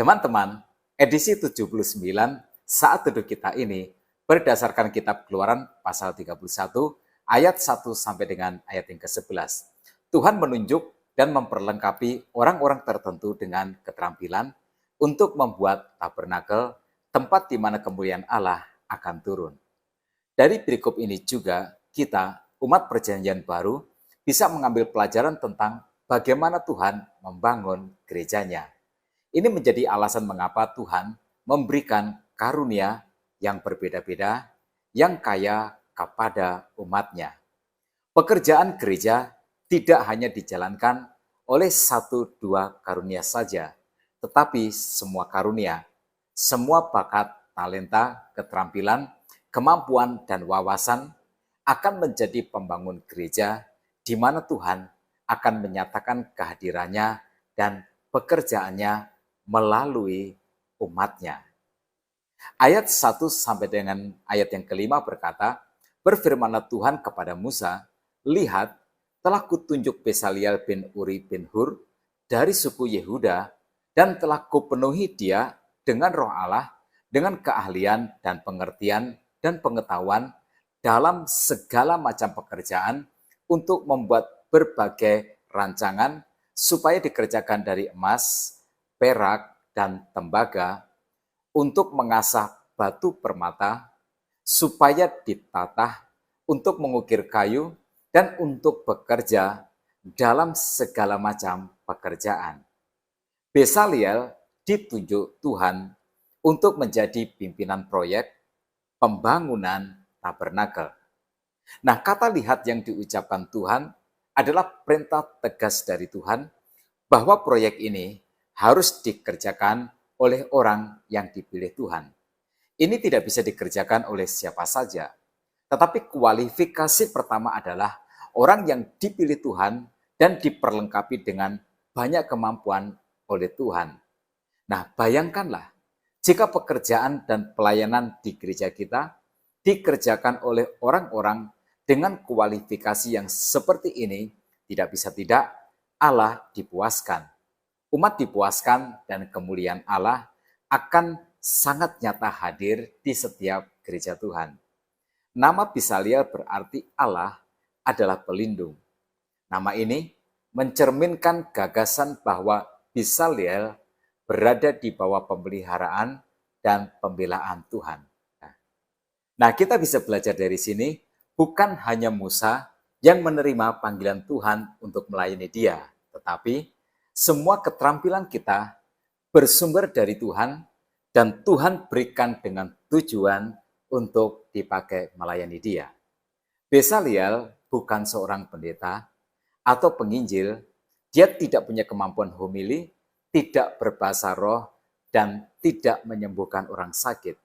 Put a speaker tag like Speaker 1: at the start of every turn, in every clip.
Speaker 1: Teman-teman, edisi 79 saat teduh kita ini berdasarkan kitab Keluaran pasal 31 ayat 1 sampai dengan ayat yang ke-11. Tuhan menunjuk dan memperlengkapi orang-orang tertentu dengan keterampilan untuk membuat tabernakel, tempat di mana kemuliaan Allah akan turun. Dari perikop ini juga kita, umat perjanjian baru, bisa mengambil pelajaran tentang bagaimana Tuhan membangun gerejanya. Ini menjadi alasan mengapa Tuhan memberikan karunia yang berbeda-beda, yang kaya kepada umatnya. Pekerjaan gereja tidak hanya dijalankan oleh satu dua karunia saja, tetapi semua karunia, semua bakat, talenta, keterampilan, kemampuan, dan wawasan akan menjadi pembangun gereja di mana Tuhan akan menyatakan kehadirannya dan pekerjaannya melalui umatnya. Ayat 1 sampai dengan ayat yang kelima berkata, berfirmanlah Tuhan kepada Musa, lihat, telah kutunjuk Besaliel bin Uri bin Hur dari suku Yehuda, dan telah kupenuhi dia dengan roh Allah, dengan keahlian dan pengertian dan pengetahuan dalam segala macam pekerjaan untuk membuat berbagai rancangan supaya dikerjakan dari emas, perak, dan tembaga, untuk mengasah batu permata, supaya ditatah, untuk mengukir kayu, dan untuk bekerja dalam segala macam pekerjaan. Besaliel ditunjuk Tuhan untuk menjadi pimpinan proyek pembangunan tabernakel. Nah, kata lihat yang diucapkan Tuhan adalah perintah tegas dari Tuhan bahwa proyek ini harus dikerjakan oleh orang yang dipilih Tuhan. Ini tidak bisa dikerjakan oleh siapa saja, tetapi kualifikasi pertama adalah orang yang dipilih Tuhan dan diperlengkapi dengan banyak kemampuan oleh Tuhan. Nah, bayangkanlah jika pekerjaan dan pelayanan di gereja kita dikerjakan oleh orang-orang dengan kualifikasi yang seperti ini, tidak bisa tidak Allah dipuaskan. Umat dipuaskan dan kemuliaan Allah akan sangat nyata hadir di setiap gereja Tuhan. Nama Besaliel berarti Allah adalah pelindung. Nama ini mencerminkan gagasan bahwa Besaliel berada di bawah pemeliharaan dan pembelaan Tuhan. Nah, kita bisa belajar dari sini, bukan hanya Musa yang menerima panggilan Tuhan untuk melayani dia, tetapi semua keterampilan kita bersumber dari Tuhan dan Tuhan berikan dengan tujuan untuk dipakai melayani dia. Besaliel bukan seorang pendeta atau penginjil, dia tidak punya kemampuan homili, tidak berbahasa roh, dan tidak menyembuhkan orang sakit,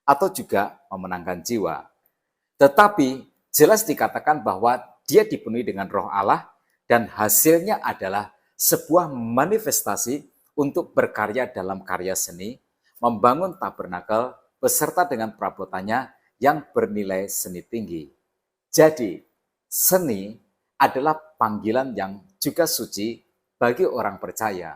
Speaker 1: atau juga memenangkan jiwa. Tetapi jelas dikatakan bahwa dia dipenuhi dengan roh Allah dan hasilnya adalah sebuah manifestasi untuk berkarya dalam karya seni, membangun tabernakel beserta dengan perabotannya yang bernilai seni tinggi. Jadi, seni adalah panggilan yang juga suci bagi orang percaya.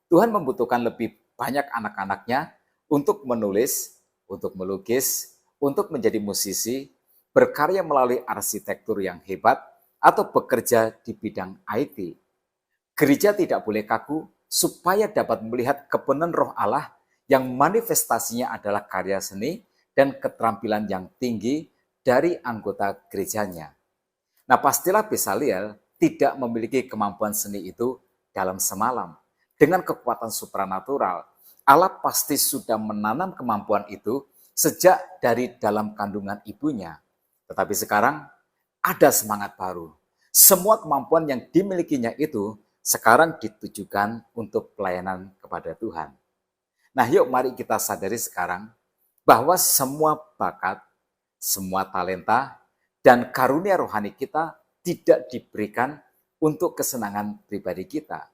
Speaker 1: Tuhan membutuhkan lebih banyak anak-anaknya untuk menulis, untuk melukis, untuk menjadi musisi, berkarya melalui arsitektur yang hebat, atau bekerja di bidang IT. Gereja tidak boleh kaku supaya dapat melihat kepenuhan roh Allah yang manifestasinya adalah karya seni dan keterampilan yang tinggi dari anggota gerejanya. Nah, pastilah Besaliel tidak memiliki kemampuan seni itu dalam semalam. Dengan kekuatan supranatural, Allah pasti sudah menanam kemampuan itu sejak dari dalam kandungan ibunya. Tetapi sekarang ada semangat baru. Semua kemampuan yang dimilikinya itu sekarang ditujukan untuk pelayanan kepada Tuhan. Nah, yuk mari kita sadari sekarang bahwa semua bakat, semua talenta, dan karunia rohani kita tidak diberikan untuk kesenangan pribadi kita.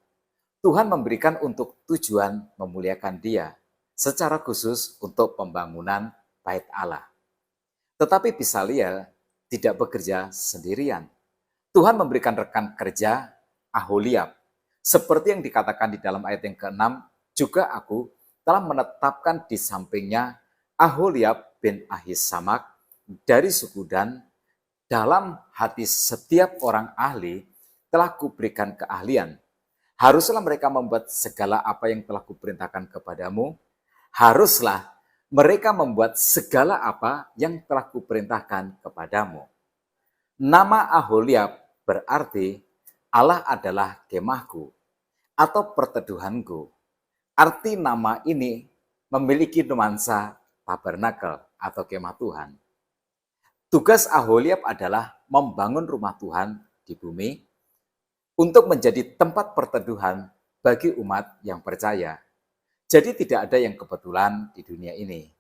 Speaker 1: Tuhan memberikan untuk tujuan memuliakan Dia, secara khusus untuk pembangunan bait Allah. Tetapi Besaliel tidak bekerja sendirian. Tuhan memberikan rekan kerja Aholiab. Seperti yang dikatakan di dalam ayat yang ke-6, juga aku telah menetapkan di sampingnya Aholiab bin Ahisamak dari suku Dan. Dalam hati setiap orang ahli telah kuberikan keahlian. Haruslah mereka membuat segala apa yang telah kuperintahkan kepadamu. Haruslah mereka membuat segala apa yang telah kuperintahkan kepadamu. Nama Aholiab berarti Allah adalah kemahku atau perteduhanku. Arti nama ini memiliki nuansa tabernakel atau kemah Tuhan. Tugas Aholiab adalah membangun rumah Tuhan di bumi untuk menjadi tempat perteduhan bagi umat yang percaya. Jadi tidak ada yang kebetulan di dunia ini.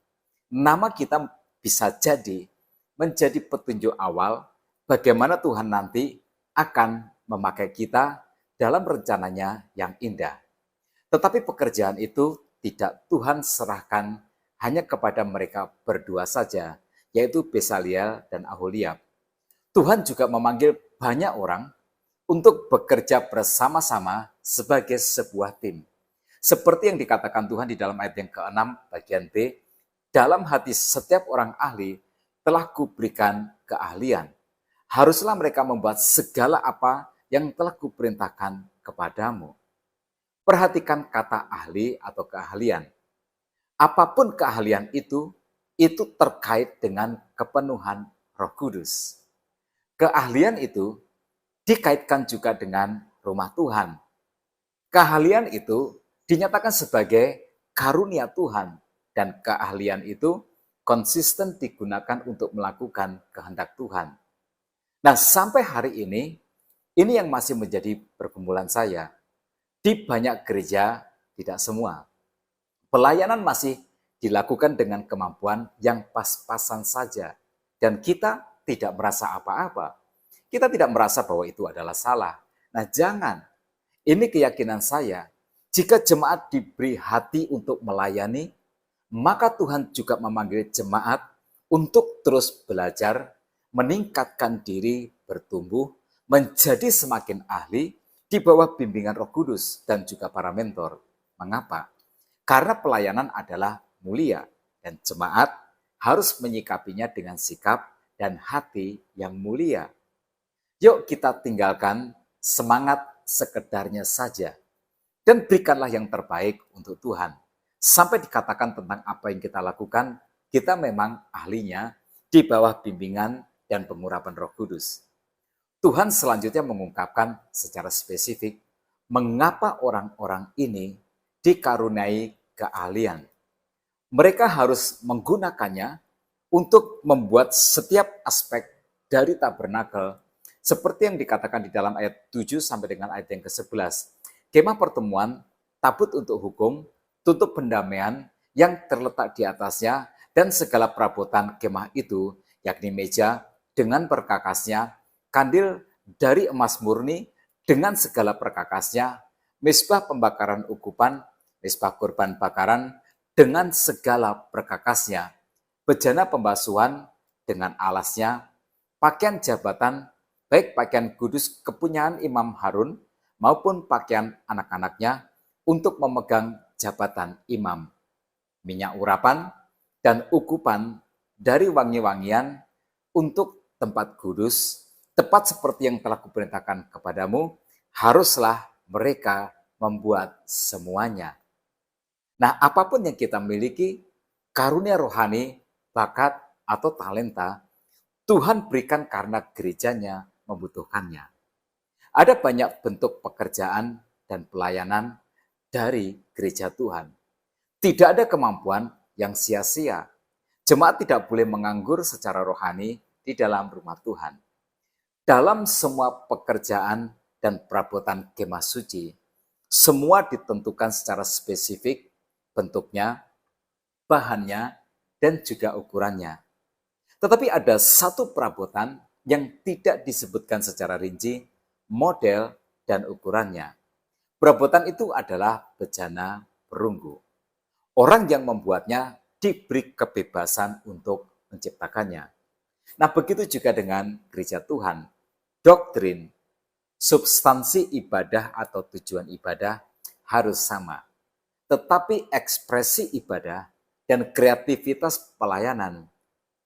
Speaker 1: Nama kita bisa jadi menjadi petunjuk awal bagaimana Tuhan nanti akan memakai kita dalam rencananya yang indah. Tetapi pekerjaan itu tidak Tuhan serahkan hanya kepada mereka berdua saja, yaitu Besaliel dan Aholiab. Tuhan juga memanggil banyak orang untuk bekerja bersama-sama sebagai sebuah tim. Seperti yang dikatakan Tuhan di dalam ayat yang ke-6 bagian B, dalam hati setiap orang ahli telah kuberikan keahlian. Haruslah mereka membuat segala apa yang telah kuperintahkan kepadamu. Perhatikan kata ahli atau keahlian. Apapun keahlian itu terkait dengan kepenuhan Roh Kudus. Keahlian itu dikaitkan juga dengan rumah Tuhan. Keahlian itu dinyatakan sebagai karunia Tuhan dan keahlian itu konsisten digunakan untuk melakukan kehendak Tuhan. Nah, sampai hari ini yang masih menjadi pergumulan saya. Di banyak gereja, tidak semua. Pelayanan masih dilakukan dengan kemampuan yang pas-pasan saja. Dan kita tidak merasa apa-apa. Kita tidak merasa bahwa itu adalah salah. Nah, jangan. Ini keyakinan saya. Jika jemaat diberi hati untuk melayani, maka Tuhan juga memanggil jemaat untuk terus belajar, meningkatkan diri, bertumbuh, menjadi semakin ahli di bawah bimbingan Roh Kudus dan juga para mentor. Mengapa? Karena pelayanan adalah mulia dan jemaat harus menyikapinya dengan sikap dan hati yang mulia. Yuk kita tinggalkan semangat sekedarnya saja dan berikanlah yang terbaik untuk Tuhan. Sampai dikatakan tentang apa yang kita lakukan, kita memang ahlinya di bawah bimbingan dan pengurapan Roh Kudus. Tuhan selanjutnya mengungkapkan secara spesifik mengapa orang-orang ini dikaruniai keahlian. Mereka harus menggunakannya untuk membuat setiap aspek dari tabernakel seperti yang dikatakan di dalam ayat 7 sampai dengan ayat yang ke-11. Kemah pertemuan, tabut untuk hukum, tutup pendamaian yang terletak di atasnya dan segala perabotan kemah itu, yakni meja dengan perkakasnya, kandil dari emas murni dengan segala perkakasnya, mezbah pembakaran ukupan, mezbah kurban bakaran dengan segala perkakasnya, bejana pembasuhan dengan alasnya, pakaian jabatan, baik pakaian kudus kepunyaan Imam Harun maupun pakaian anak-anaknya untuk memegang jabatan imam, minyak urapan dan ukupan dari wangi-wangian untuk tempat kudus, tepat seperti yang telah kuperintahkan kepadamu, haruslah mereka membuat semuanya. Nah, apapun yang kita miliki, karunia rohani, bakat, atau talenta, Tuhan berikan karena gerejanya membutuhkannya. Ada banyak bentuk pekerjaan dan pelayanan dari gereja Tuhan. Tidak ada kemampuan yang sia-sia. Jemaat tidak boleh menganggur secara rohani di dalam rumah Tuhan. Dalam semua pekerjaan dan perabotan kemah suci, semua ditentukan secara spesifik bentuknya, bahannya, dan juga ukurannya. Tetapi ada satu perabotan yang tidak disebutkan secara rinci, model dan ukurannya. Perabotan itu adalah bejana perunggu. Orang yang membuatnya diberi kebebasan untuk menciptakannya. Nah, begitu juga dengan gereja Tuhan. Doktrin, substansi ibadah atau tujuan ibadah harus sama. tetapi ekspresi ibadah dan kreativitas pelayanan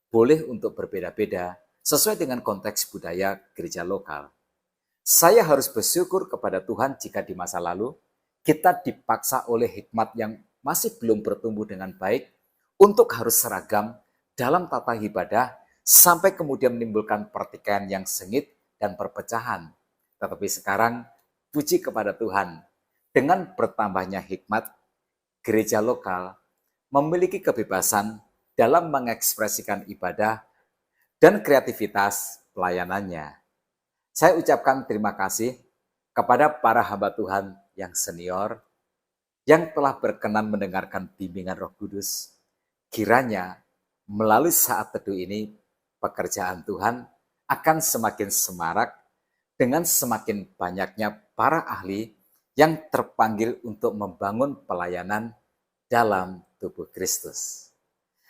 Speaker 1: boleh untuk berbeda-beda sesuai dengan konteks budaya gereja lokal. Saya harus bersyukur kepada Tuhan jika di masa lalu kita dipaksa oleh hikmat yang masih belum bertumbuh dengan baik untuk harus seragam dalam tata ibadah sampai kemudian menimbulkan pertikaian yang sengit dan perpecahan. Tetapi sekarang, puji kepada Tuhan, dengan bertambahnya hikmat, gereja lokal memiliki kebebasan dalam mengekspresikan ibadah dan kreativitas pelayanannya. Saya ucapkan terima kasih kepada para hamba Tuhan yang senior, yang telah berkenan mendengarkan bimbingan Roh Kudus. Kiranya melalui saat teduh ini, pekerjaan Tuhan akan semakin semarak dengan semakin banyaknya para ahli yang terpanggil untuk membangun pelayanan dalam tubuh Kristus.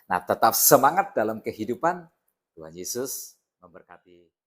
Speaker 1: Nah, tetap semangat dalam kehidupan. Tuhan Yesus memberkati.